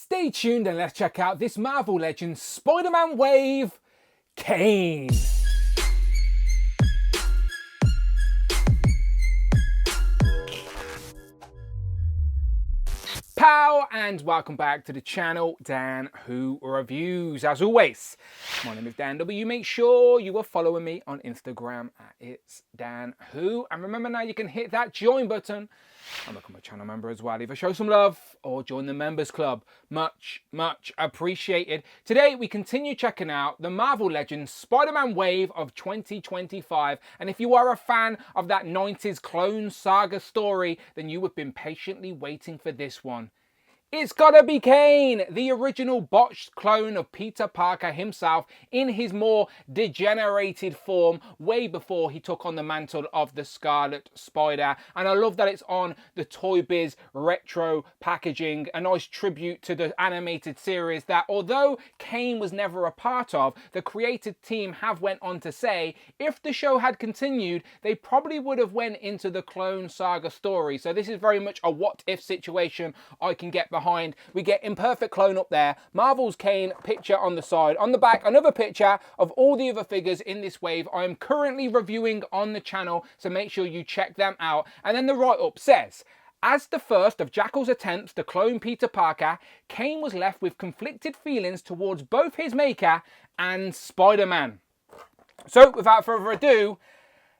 Stay tuned and let's check out this Marvel Legends Spider-Man wave, Kaine. Pow and welcome back to the channel, Dan Who Reviews. As always, my name is Dan W. Make sure you are following me on Instagram at It's Dan Who. And remember now you can hit that join button and become a channel member as well. Either show some love or join the members club. Much appreciated. Today we continue checking out the Marvel Legends Spider-Man wave of 2025. And if you are a fan of that 90s clone saga story, then you have been patiently waiting for this one. It's gotta be Kaine, the original botched clone of Peter Parker himself in his more degenerated form way before he took on the mantle of the Scarlet Spider. And I love that it's on the Toy Biz retro packaging, a nice tribute to the animated series that although Kaine was never a part of, the creative team have went on to say if the show had continued, they probably would have went into the clone saga story. So this is very much a what if situation I can get behind. We get Imperfect Clone up there, Marvel's Kaine picture on the side, on the back another picture of all the other figures in this wave I am currently reviewing on the channel, so make sure you check them out. And then the write-up says, as the first of Jackal's attempts to clone Peter Parker, Kaine was left with conflicted feelings towards both his maker and Spider-Man. So without further ado,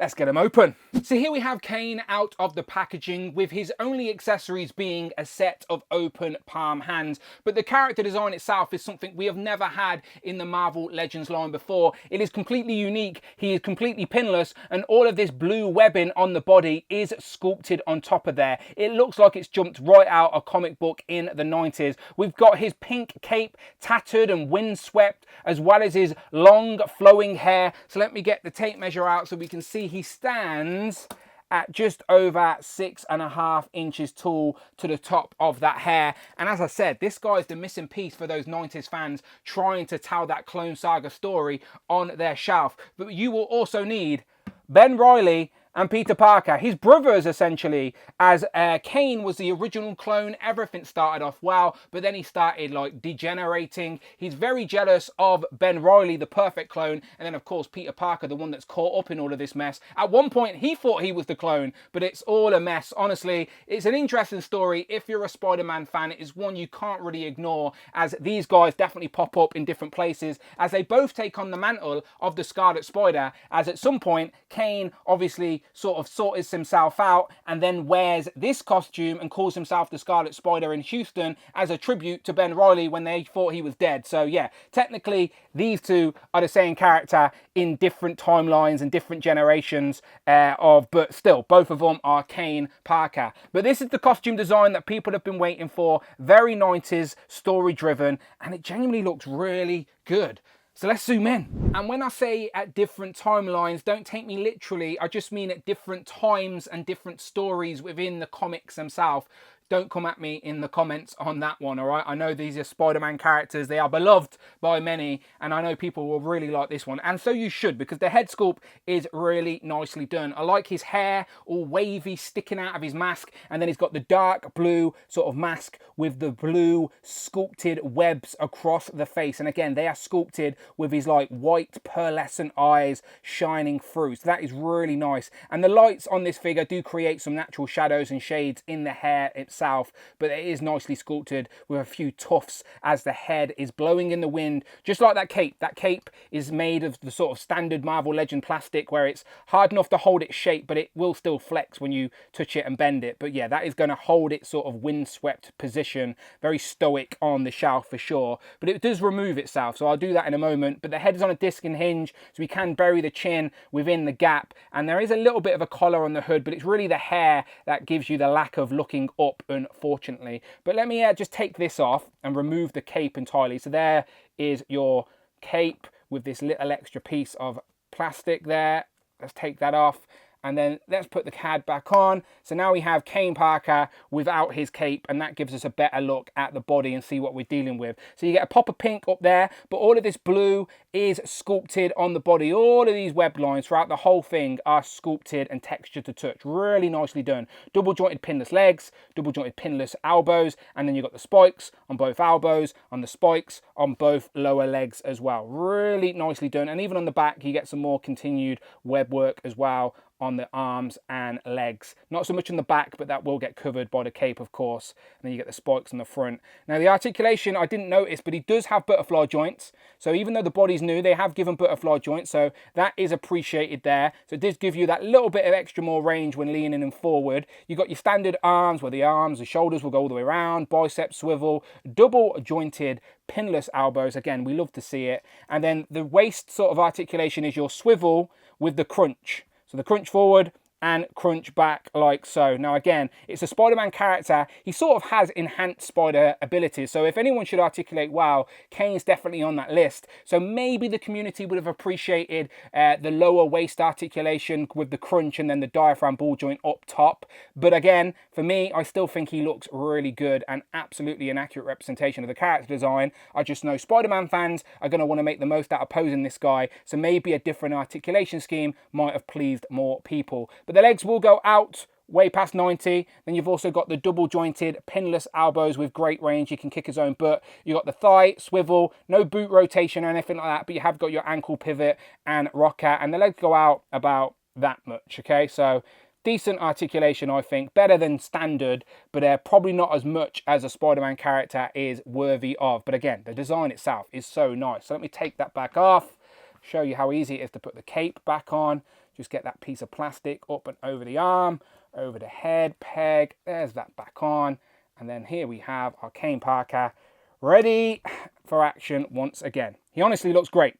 let's get him open. So here we have Kaine out of the packaging with his only accessories being a set of open palm hands. But the character design itself is something we have never had in the Marvel Legends line before. It is completely unique. He is completely pinless and all of this blue webbing on the body is sculpted on top of there. It looks like it's jumped right out a comic book in the 90s. We've got his pink cape tattered and windswept as well as his long flowing hair. So let me get the tape measure out so we can see he stands at just over 6.5 inches tall to the top of that hair. And as I said, this guy is the missing piece for those 90s fans trying to tell that Clone Saga story on their shelf. But you will also need Ben Reilly and Peter Parker, his brothers essentially, as Kaine was the original clone. Everything started off well, but then he started like degenerating. He's very jealous of Ben Reilly, the perfect clone, and then of course Peter Parker, the one that's caught up in all of this mess. At one point he thought he was the clone, but it's all a mess. Honestly, it's an interesting story. If you're a Spider-Man fan, it is one you can't really ignore, as these guys definitely pop up in different places as they both take on the mantle of the Scarlet Spider, as at some point Kaine obviously sort of sorts himself out and then wears this costume and calls himself the Scarlet Spider in Houston as a tribute to Ben Reilly when they thought he was dead. So yeah, technically these two are the same character in different timelines and different generations but still both of them are Kaine Parker. But this is the costume design that people have been waiting for. Very 90s, story driven, and it genuinely looks really good. So let's zoom in. And when I say at different timelines, don't take me literally. I just mean at different times and different stories within the comics themselves. Don't come at me in the comments on that one, all right? I know these are Spider-Man characters. They are beloved by many, and I know people will really like this one. And so you should, because the head sculpt is really nicely done. I like his hair, all wavy, sticking out of his mask, and then he's got the dark blue sort of mask with the blue sculpted webs across the face. And again, they are sculpted with his like white pearlescent eyes shining through. So that is really nice. And the lights on this figure do create some natural shadows and shades in the hair itself, but it is nicely sculpted with a few tufts as the head is blowing in the wind, just like that cape. That cape is made of the sort of standard Marvel Legend plastic where it's hard enough to hold its shape, but it will still flex when you touch it and bend it. But yeah, that is going to hold its sort of windswept position, very stoic on the shelf for sure. But it does remove itself, so I'll do that in a moment. But the head is on a disc and hinge, so we can bury the chin within the gap, and there is a little bit of a collar on the hood, but it's really the hair that gives you the lack of looking up, unfortunately. But let me just take this off and remove the cape entirely. So there is your cape with this little extra piece of plastic there. Let's take that off. And then let's put the CAD back on. So now we have Kaine Parker without his cape, and that gives us a better look at the body and see what we're dealing with. So you get a pop of pink up there, but all of this blue is sculpted on the body. All of these web lines throughout the whole thing are sculpted and textured to touch. Really nicely done. Double jointed pinless legs, double jointed pinless elbows, and then you've got the spikes on both elbows, on the spikes on both lower legs as well. Really nicely done. And even on the back, you get some more continued web work as well on the arms and legs. Not so much on the back, but that will get covered by the cape, of course. And then you get the spikes on the front. Now, the articulation, I didn't notice, but he does have butterfly joints. So even though the body's new, they have given butterfly joints. So that is appreciated there. So it does give you that little bit of extra more range when leaning and forward. You've got your standard arms, where the shoulders will go all the way around, biceps swivel, double jointed pinless elbows. Again, we love to see it. And then the waist sort of articulation is your swivel with the crunch. So the crunch forward and crunch back like so. Now again, it's a Spider-Man character. He sort of has enhanced spider abilities. So if anyone should articulate well, Kaine's definitely on that list. So maybe the community would have appreciated the lower waist articulation with the crunch and then the diaphragm ball joint up top. But again, for me, I still think he looks really good and absolutely an accurate representation of the character design. I just know Spider-Man fans are going to want to make the most out of posing this guy. So maybe a different articulation scheme might have pleased more people. But the legs will go out way past 90. Then you've also got the double jointed pinless elbows with great range. You can kick his own butt. You've got the thigh swivel, no boot rotation or anything like that, but you have got your ankle pivot and rocker, and the legs go out about that much. Okay, so decent articulation, I think. Better than standard, but probably not as much as a Spider-Man character is worthy of. But again, the design itself is so nice. So let me take that back off, show you how easy it is to put the cape back on. Just get that piece of plastic up and over the arm, over the head, peg. There's that back on. And then here we have our Kaine Parker ready for action once again. He honestly looks great.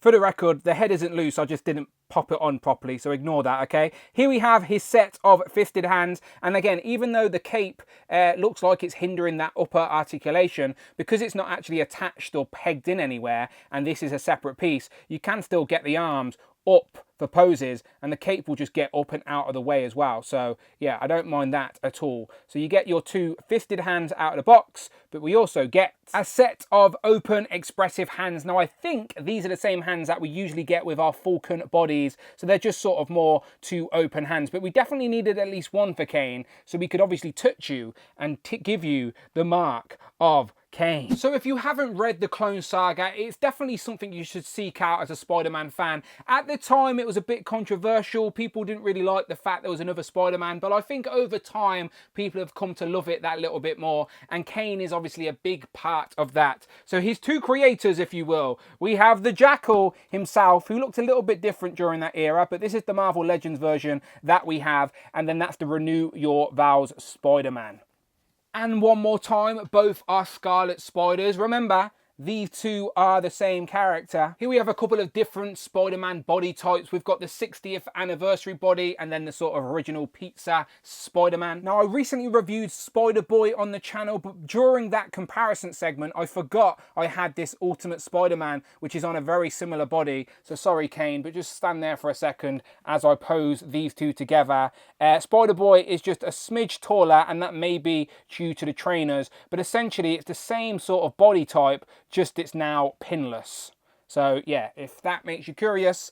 For the record, the head isn't loose. I just didn't pop it on properly, so ignore that, okay? Here we have his set of fisted hands, and again, even though the cape looks like it's hindering that upper articulation, because it's not actually attached or pegged in anywhere, and this is a separate piece, you can still get the arms up for poses, and the cape will just get up and out of the way as well. So yeah, I don't mind that at all. So you get your two fisted hands out of the box, but we also get a set of open expressive hands. Now I think these are the same hands that we usually get with our Falcon bodies, so they're just sort of more two open hands, but we definitely needed at least one for Kaine, so we could obviously touch you and give you the mark of Kaine. So if you haven't read the Clone Saga, it's definitely something you should seek out as a Spider-Man fan. At the time, it was a bit controversial. People didn't really like the fact there was another Spider-Man, but I think over time, people have come to love it that little bit more, and Kaine is obviously a big part of that. So his two creators, if you will, we have the Jackal himself, who looked a little bit different during that era, but this is the Marvel Legends version that we have, and then that's the Renew Your Vows Spider-Man. And one more time, both are Scarlet Spiders. Remember, these two are the same character. Here we have a couple of different Spider-Man body types. We've got the 60th anniversary body and then the sort of original pizza Spider-Man. Now, I recently reviewed Spider-Boy on the channel, but during that comparison segment, I forgot I had this Ultimate Spider-Man, which is on a very similar body. So sorry, Kaine, but just stand there for a second as I pose these two together. Spider-Boy is just a smidge taller, and that may be due to the trainers, but essentially it's the same sort of body type, just it's now pinless. So yeah, if that makes you curious,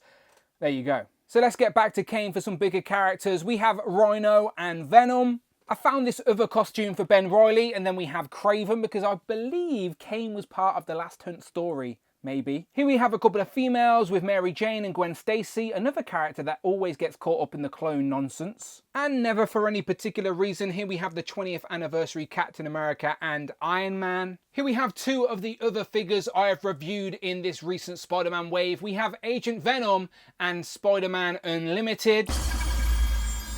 there you go. So let's get back to Kaine for some bigger characters. We have Rhino and Venom. I found this other costume for Ben Reilly, and then we have Craven, because I believe Kaine was part of the Last Hunt story. Maybe. Here we have a couple of females with Mary Jane and Gwen Stacy, another character that always gets caught up in the clone nonsense. And never for any particular reason, here we have the 20th anniversary Captain America and Iron Man. Here we have two of the other figures I have reviewed in this recent Spider-Man wave. We have Agent Venom and Spider-Man Unlimited.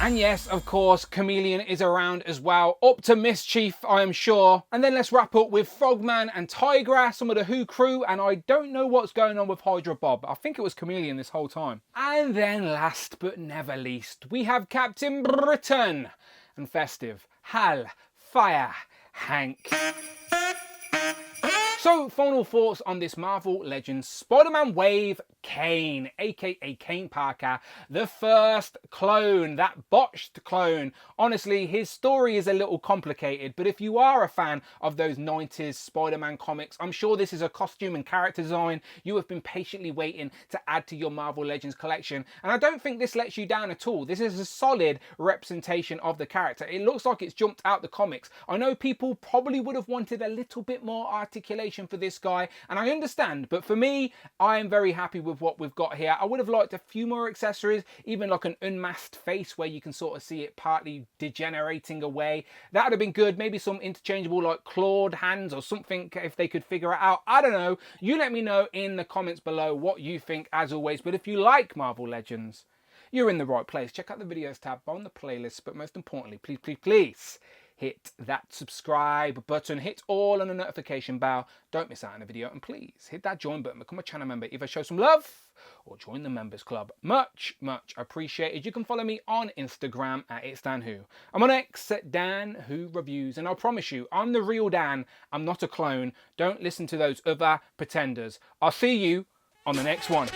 And yes, of course, Chameleon is around as well, up to mischief, I am sure. And then let's wrap up with Frogman and Tigra, some of the Who crew, and I don't know what's going on with Hydra Bob. I think it was Chameleon this whole time. And then last but never least, we have Captain Britain and Festive, Hal, Fire, Hank. So, final thoughts on this Marvel Legends Spider-Man Wave Kaine, aka Kaine Parker, the first clone, that botched clone. Honestly, his story is a little complicated, but if you are a fan of those 90s Spider-Man comics, I'm sure this is a costume and character design you have been patiently waiting to add to your Marvel Legends collection, and I don't think this lets you down at all. This is a solid representation of the character. It looks like it's jumped out the comics. I know people probably would have wanted a little bit more articulation for this guy, and I understand, but for me, I am very happy with what we've got here. I would have liked a few more accessories, even like an unmasked face where you can sort of see it partly degenerating away. That would have been good. Maybe some interchangeable like clawed hands or something if they could figure it out. I don't know. You let me know in the comments below what you think as always. But if you like Marvel Legends, you're in the right place. Check out the videos tab on the playlist, but most importantly, please hit that subscribe button, hit all on the notification bell, don't miss out on a video, and please hit that join button, become a channel member, either show some love or join the members club. Much appreciated. You can follow me on Instagram at It's Dan Who. I'm on X at Dan Who Reviews, and I'll promise you, I'm the real Dan. I'm not a clone. Don't listen to those other pretenders. I'll see you on the next one.